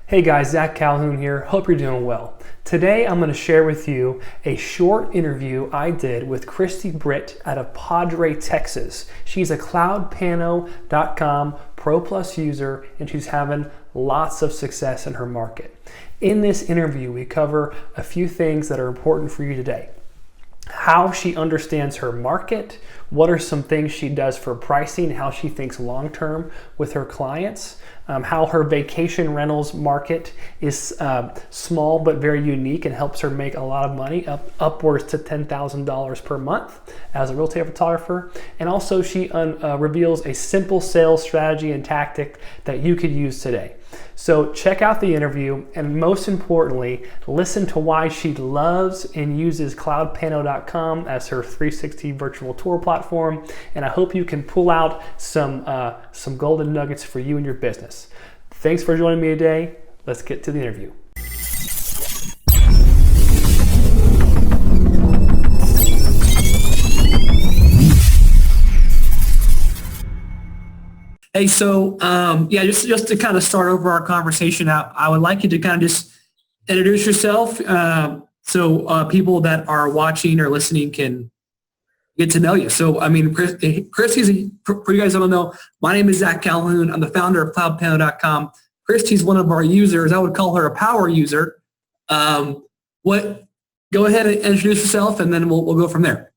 Hey guys, Zach Calhoun here. Hope you're doing well. Today I'm going to share with you a short interview I did with Christy Brandt out of Padre, Texas. She's a CloudPano.com Pro Plus user and she's having lots of success in her market. In this interview, we cover a few things that are important for you today. How she understands her market, what are some things she does for pricing, how she thinks long-term with her clients, how her vacation rentals market is small but very unique and helps her make a lot of money, upwards to $10,000 per month as a real estate photographer. And also she reveals a simple sales strategy and tactic that you could use today. So check out the interview, and most importantly, listen to why she loves and uses CloudPano.com as her 360 virtual tour platform. And I hope you can pull out some golden nuggets for you and your business. Thanks for joining me today. Let's get to the interview. Hey, so just to kind of start over our conversation, I would like you to kind of just introduce yourself so people that are watching or listening can get to know you. So, I mean, Christy's, for you guys that don't know, my name is Zach Calhoun. I'm the founder of CloudPano.com. Christy's one of our users. I would call her a power user. Go ahead and introduce yourself, and then we'll go from there.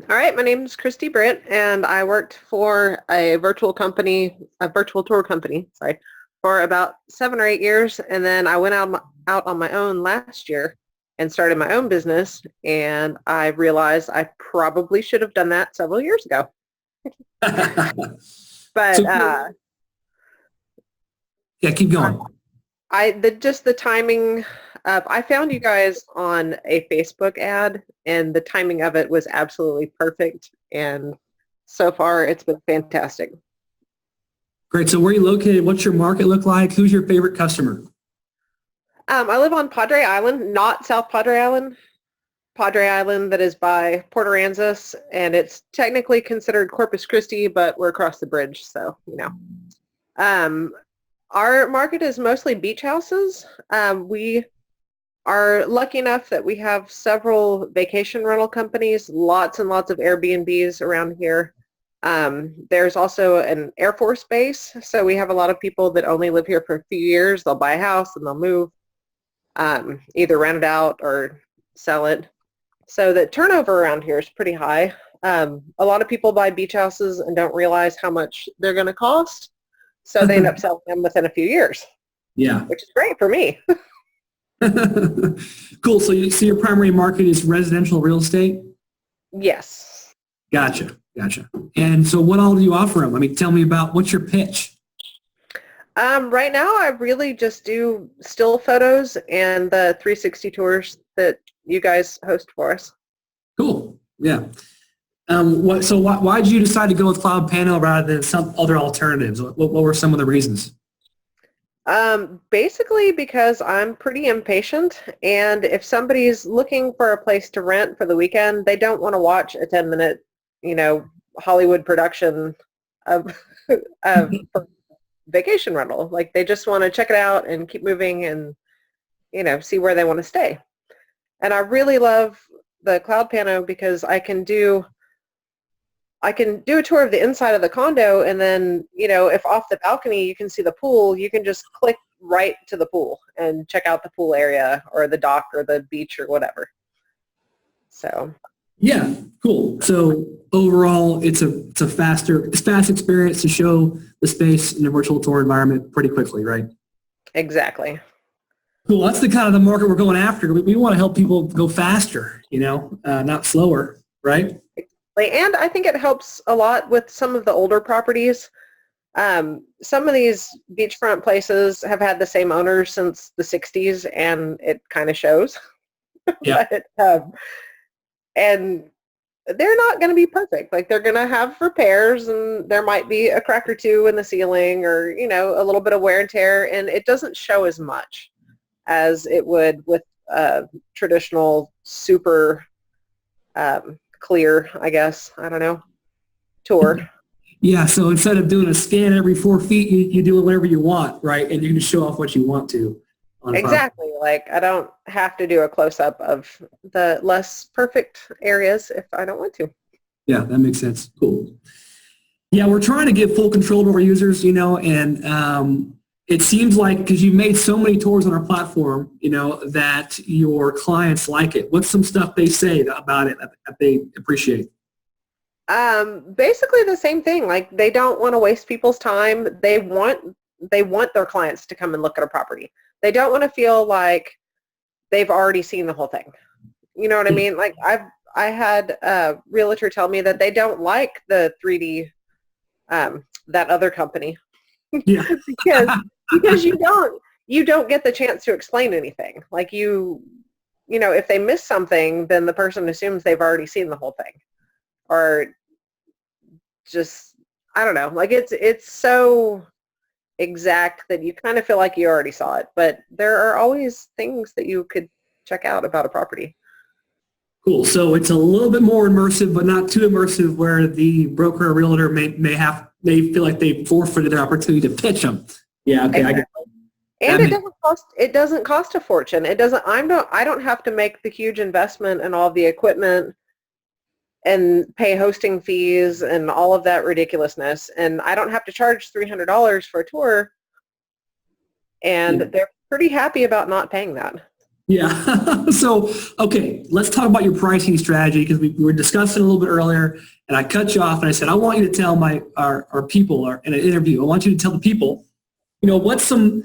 All right, my name is Christy Brandt, and I worked for a virtual tour company, for about 7 or 8 years, and then I went out on my own last year and started my own business, and I realized I probably should have done that several years ago. But keep going. The timing. I found you guys on a Facebook ad, and the timing of it was absolutely perfect. And so far, it's been fantastic. Great. So where are you located? What's your market look like? Who's your favorite customer? I live on Padre Island, not South Padre Island. Padre Island that is by Port Aransas, and it's technically considered Corpus Christi, but we're across the bridge, so, you know. Our market is mostly beach houses. We are lucky enough that we have several vacation rental companies, lots and lots of Airbnbs around here. There's also an Air Force base, so we have a lot of people that only live here for a few years. They'll buy a house and they'll move, either rent it out or sell it. So the turnover around here is pretty high. A lot of people buy beach houses and don't realize how much they're going to cost, so they end up selling them within a few years. Yeah, which is great for me. Cool. So your primary market is residential real estate? Yes. Gotcha. And so what all do you offer them? I mean, tell me about what's your pitch? Right now, I really just do still photos and the 360 tours that you guys host for us. Cool. Yeah. Why did you decide to go with CloudPano rather than some other alternatives? What were some of the reasons? Basically because I'm pretty impatient, and if somebody's looking for a place to rent for the weekend, they don't want to watch a 10-minute, Hollywood production of vacation rental. Like, they just want to check it out and keep moving and, see where they want to stay. And I really love the CloudPano because I can do a tour of the inside of the condo, and then, if off the balcony you can see the pool, you can just click right to the pool and check out the pool area or the dock or the beach or whatever. So. Yeah, cool. So overall, it's a fast experience to show the space in a virtual tour environment pretty quickly, right? Exactly. Cool. That's the kind of the market we're going after. We want to help people go faster, not slower, right? And I think it helps a lot with some of the older properties. Some of these beachfront places have had the same owners since the 60s, and it kind of shows. Yeah. And they're not going to be perfect. Like, they're going to have repairs, and there might be a crack or two in the ceiling, or, a little bit of wear and tear, and it doesn't show as much as it would with traditional super clear, I guess, I don't know, tour. Yeah, so instead of doing a scan every 4 feet, you do it whenever you want, right? And you can show off what you want to on a property. Exactly. Like I don't have to do a close-up of the less perfect areas if I don't want to. Yeah, that makes sense. Cool. Yeah, we're trying to give full control to our users, and it seems like because you've made so many tours on our platform, that your clients like it. What's some stuff they say about it that they appreciate? Basically the same thing. Like they don't want to waste people's time. They want their clients to come and look at a property. They don't want to feel like they've already seen the whole thing. You know what I mean? Like I had a realtor tell me that they don't like the 3D that other company Yeah. because you don't get the chance to explain anything. Like if they miss something, then the person assumes they've already seen the whole thing. Or just, I don't know, like it's so exact that you kind of feel like you already saw it, but there are always things that you could check out about a property. Cool. So it's a little bit more immersive, but not too immersive where the broker or realtor may feel like they forfeited their opportunity to pitch them. Yeah. Okay. Exactly. And it doesn't cost a fortune. I don't have to make the huge investment in all the equipment and pay hosting fees and all of that ridiculousness. And I don't have to charge $300 for a tour. And they're pretty happy about not paying that. Yeah. So, okay, let's talk about your pricing strategy because we were discussing a little bit earlier and I cut you off and I said, I want you to tell our people in an interview, I want you to tell the people, what's some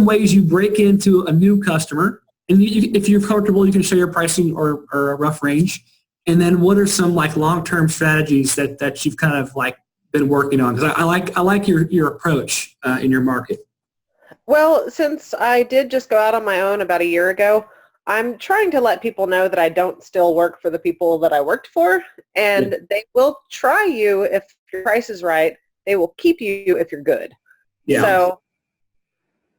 ways you break into a new customer, and if you're comfortable, you can share your pricing or a rough range. And then what are some like long-term strategies that you've kind of like been working on? Because I like your approach in your market. Well, since I did just go out on my own about a year ago, I'm trying to let people know that I don't still work for the people that I worked for, and they will try you if your price is right. They will keep you if you're good. Yeah. So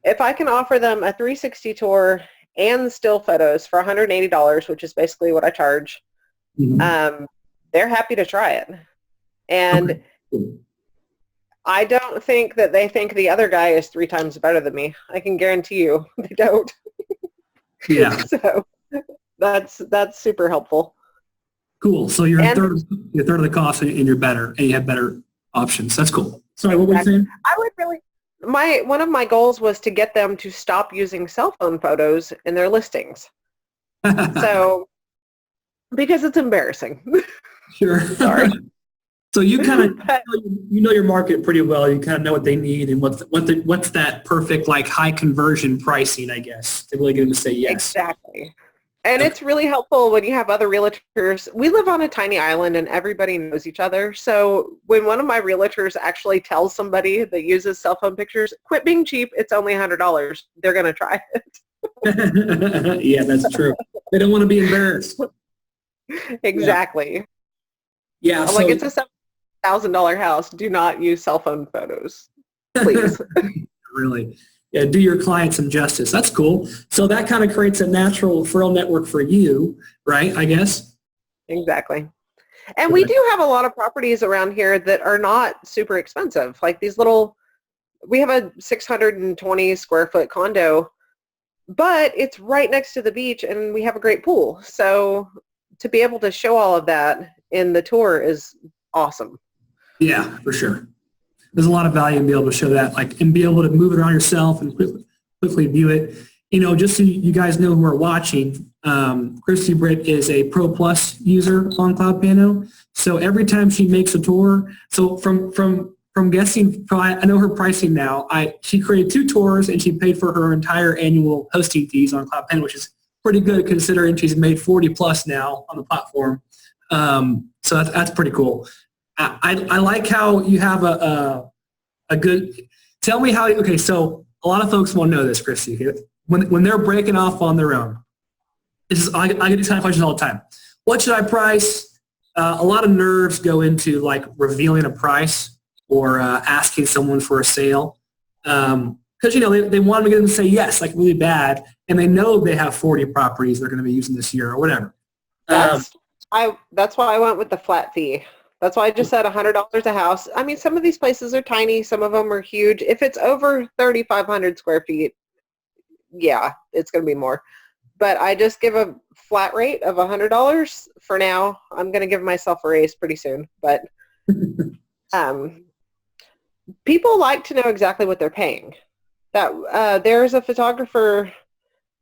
if I can offer them a 360 tour and still photos for $180, which is basically what I charge, they're happy to try it. And I don't think that they think the other guy is 3 times better than me. I can guarantee you they don't. Yeah. So that's super helpful. Cool. So you're a third of the cost and you're better and you have better options. That's cool. Sorry, what were you saying? I would really one of my goals was to get them to stop using cell phone photos in their listings. So because it's embarrassing. Sure. Sorry. So you kind of know your market pretty well. You kind of know what they need and what's that perfect like high conversion pricing, I guess, to really get them to say yes. Exactly. And it's really helpful when you have other realtors. We live on a tiny island and everybody knows each other. So when one of my realtors actually tells somebody that uses cell phone pictures, quit being cheap, it's only $100, they're going to try it. Yeah, that's true. They don't want to be embarrassed. Exactly. Yeah. Like it's a $7,000 house. Do not use cell phone photos, please. Really. Yeah, do your client some justice. That's cool. So that kind of creates a natural referral network for you, right, I guess? Exactly. And we do have a lot of properties around here that are not super expensive. Like we have a 620 square foot condo, but it's right next to the beach and we have a great pool. So to be able to show all of that in the tour is awesome. Yeah, for sure. There's a lot of value in being able to show that, and be able to move it around yourself and quickly view it. Just so you guys know who are watching, Christy Britt is a Pro Plus user on CloudPano. So every time she makes a tour, so from guessing, I know her pricing now. She created 2 tours and she paid for her entire annual hosting fees on CloudPano, which is pretty good considering she's made 40 plus now on the platform. So that's pretty cool. I like how you have a good, tell me how, okay, so a lot of folks won't know this, Christy. When they're breaking off on their own, I get these kind of questions all the time. What should I price? A lot of nerves go into like revealing a price or asking someone for a sale. Because, they want to get them to say yes, like really bad, and they know they have 40 properties they're going to be using this year or whatever. That's why I went with the flat fee. That's why I just said $100 a house. I mean, some of these places are tiny. Some of them are huge. If it's over 3,500 square feet, yeah, it's going to be more. But I just give a flat rate of $100 for now. I'm going to give myself a raise pretty soon. But people like to know exactly what they're paying. There's a photographer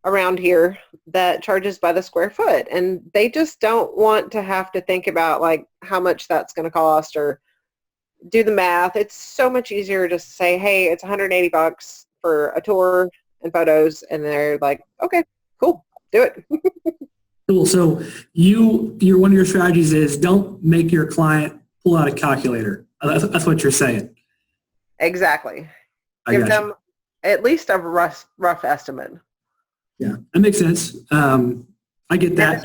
around here that charges by the square foot, and they just don't want to have to think about like how much that's going to cost or do the math. It's so much easier to say, hey, it's $180 for a tour and photos, and they're like, okay, cool, do it. Cool. So your one of your strategies is don't make your client pull out a calculator. That's what you're saying. Exactly. Give them at least a rough estimate. Yeah, that makes sense. I get that.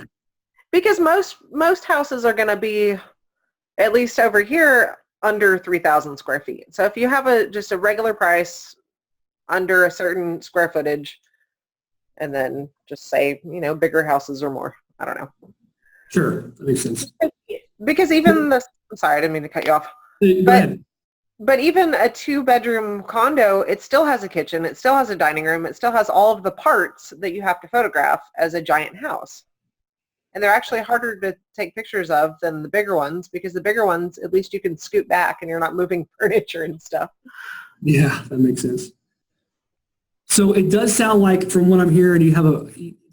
Because most houses are going to be, at least over here, under 3,000 square feet. So if you have just a regular price under a certain square footage, and then just say, bigger houses or more. I don't know. Sure, that makes sense. Because even I'm sorry, I didn't mean to cut you off. Go ahead. But even a 2-bedroom condo, it still has a kitchen, it still has a dining room, it still has all of the parts that you have to photograph as a giant house. And they're actually harder to take pictures of than the bigger ones, because the bigger ones, at least you can scoot back and you're not moving furniture and stuff. Yeah, that makes sense. So it does sound like, from what I'm hearing, you have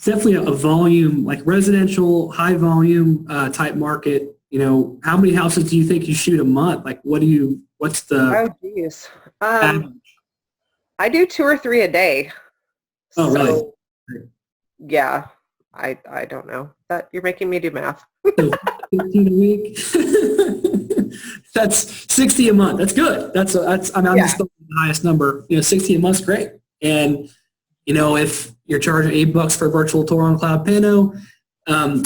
definitely a volume, like residential, high volume type market. How many houses do you think you shoot a month? Like, what's the? Oh, geez. I do 2 or 3 a day. Oh, so, really? Yeah, I don't know. You're making me do math. 15 a week. That's 60 a month. That's good. I'm just the highest number. 60 a month's great. And if you're charging $8 for a virtual tour on CloudPano,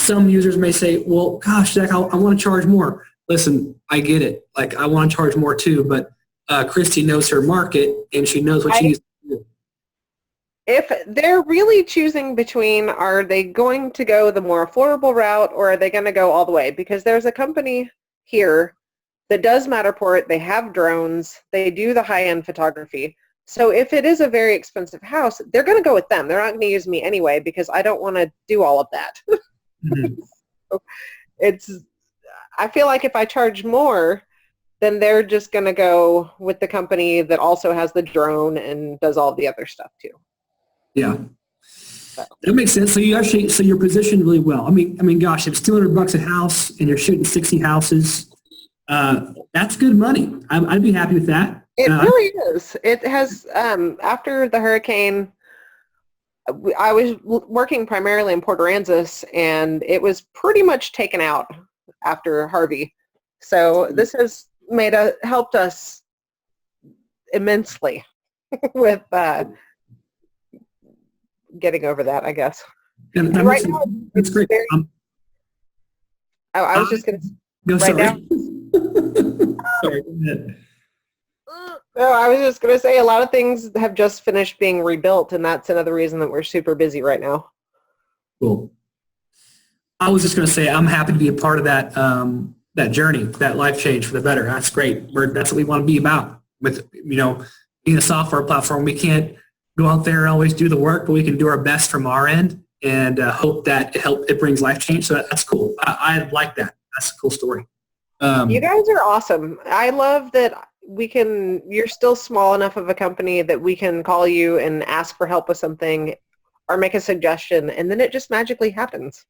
some users may say, well, gosh, Zach, I want to charge more. Listen, I get it. Like, I want to charge more too, but Christy knows her market, and she knows what she needs to do. If they're really choosing between, are they going to go the more affordable route, or are they going to go all the way? Because there's a company here that does Matterport. They have drones. They do the high-end photography. So if it is a very expensive house, they're going to go with them. They're not going to use me anyway, because I don't want to do all of that. Mm-hmm. So I feel like if I charge more, then they're just going to go with the company that also has the drone and does all the other stuff too. Yeah. That makes sense. So you're positioned really well. I mean, gosh, if it's $200 a house and you're shooting 60 houses, that's good money. I'd be happy with that. It really is. It has, after the hurricane, I was working primarily in Port Aransas, and it was pretty much taken out after Harvey. So this has helped us immensely with getting over that, I guess. And right now, that's great. I was just going to go. Right Sorry. now, Sorry. Go ahead. No, I was just going to say a lot of things have just finished being rebuilt, and that's another reason that we're super busy right now. Cool. I was just going to say I'm happy to be a part of that that journey, that life change for the better. That's great. That's what we want to be about. With being a software platform, we can't go out there and always do the work, but we can do our best from our end and hope that it brings life change. So that's cool. I like that. That's a cool story. You guys are awesome. I love that you're still small enough of a company that we can call you and ask for help with something or make a suggestion, and then it just magically happens.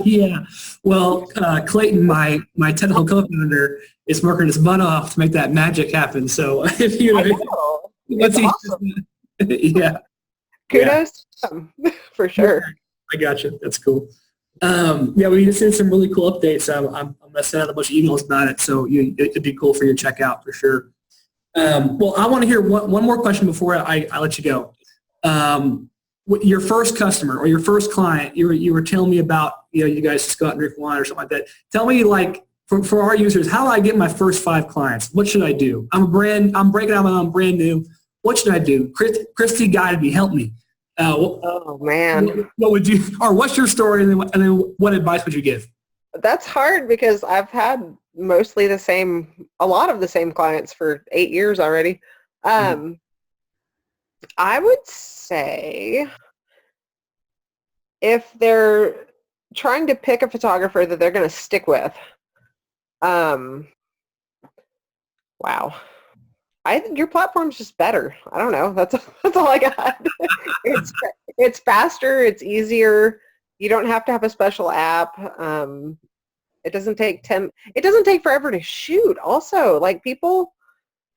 Yeah. Well, Clayton, my technical co-founder, is working his butt off to make that magic happen. So if you know. It's awesome. Yeah. Kudos to them, for sure. I got you. That's cool. Yeah, we just did some really cool updates. I'm going to send out a bunch of emails about it, so it'd be cool for you to check out for sure. Well, I want to hear one more question before I let you go. Your first customer or your first client, you were telling me about, you guys just go out and drink wine or something like that. Tell me, like, for our users, how do I get my first 5 clients? What should I do? I'm breaking out, I'm brand new. What should I do? Christy guided me. Help me. Oh man. What would you, or what's your story, and then what advice would you give? That's hard because I've had mostly a lot of the same clients for 8 years already. I would say if they're trying to pick a photographer that they're going to stick with, wow. I think your platform's just better. I don't know. That's all I got. It's faster. It's easier. You don't have to have a special app. It doesn't take forever to shoot. Also, like people,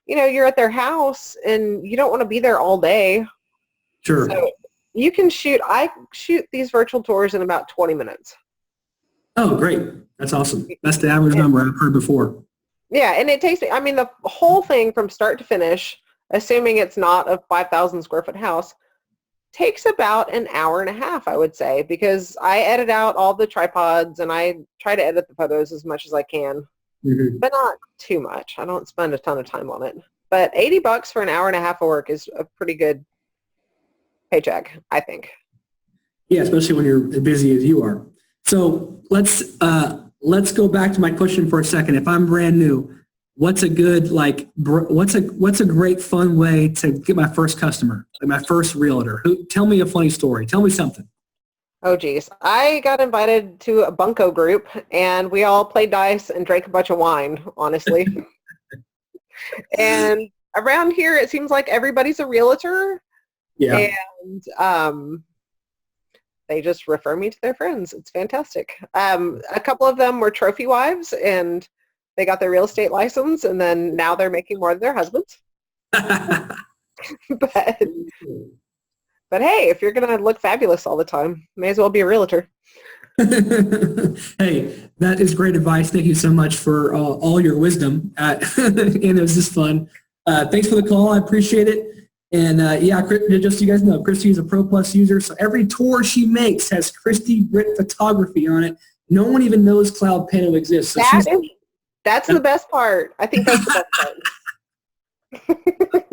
you're at their house and you don't want to be there all day. Sure. So you can shoot. I shoot these virtual tours in about 20 minutes. Oh, great. That's awesome. That's the average number I've heard before. Yeah, and it takes me, the whole thing from start to finish, assuming it's not a 5,000 square foot house, takes about an hour and a half, I would say, because I edit out all the tripods and I try to edit the photos as much as I can, but not too much. I don't spend a ton of time on it. But $80 for an hour and a half of work is a pretty good paycheck, I think. Yeah, especially when you're as busy as you are. So let's go back to my question for a second. If I'm brand new, what's a good what's a great fun way to get my first customer, like my first realtor? Tell me a funny story. Tell me something. Oh geez, I got invited to a bunco group and we all played dice and drank a bunch of wine, honestly. And around here, it seems like everybody's a realtor. Yeah. And they just refer me to their friends. It's fantastic. A couple of them were trophy wives and they got their real estate license and then now they're making more than their husbands. But hey, if you're going to look fabulous all the time, may as well be a realtor. Hey, that is great advice. Thank you so much for all your wisdom. And it was just fun. Thanks for the call. I appreciate it. And just so you guys know, Christy is a Pro Plus user, so every tour she makes has Christy Brandt photography on it. No one even knows CloudPano exists. So that's the best part. I think that's the best part.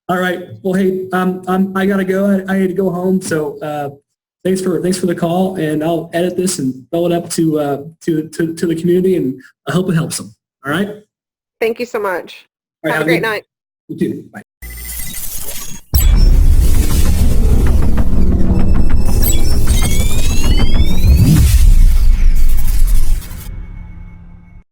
All right. Well, hey, I gotta go. I need to go home. So thanks for the call, and I'll edit this and throw it up to the community, and I hope it helps them. All right. Thank you so much. All right, have a great night. You too. Bye.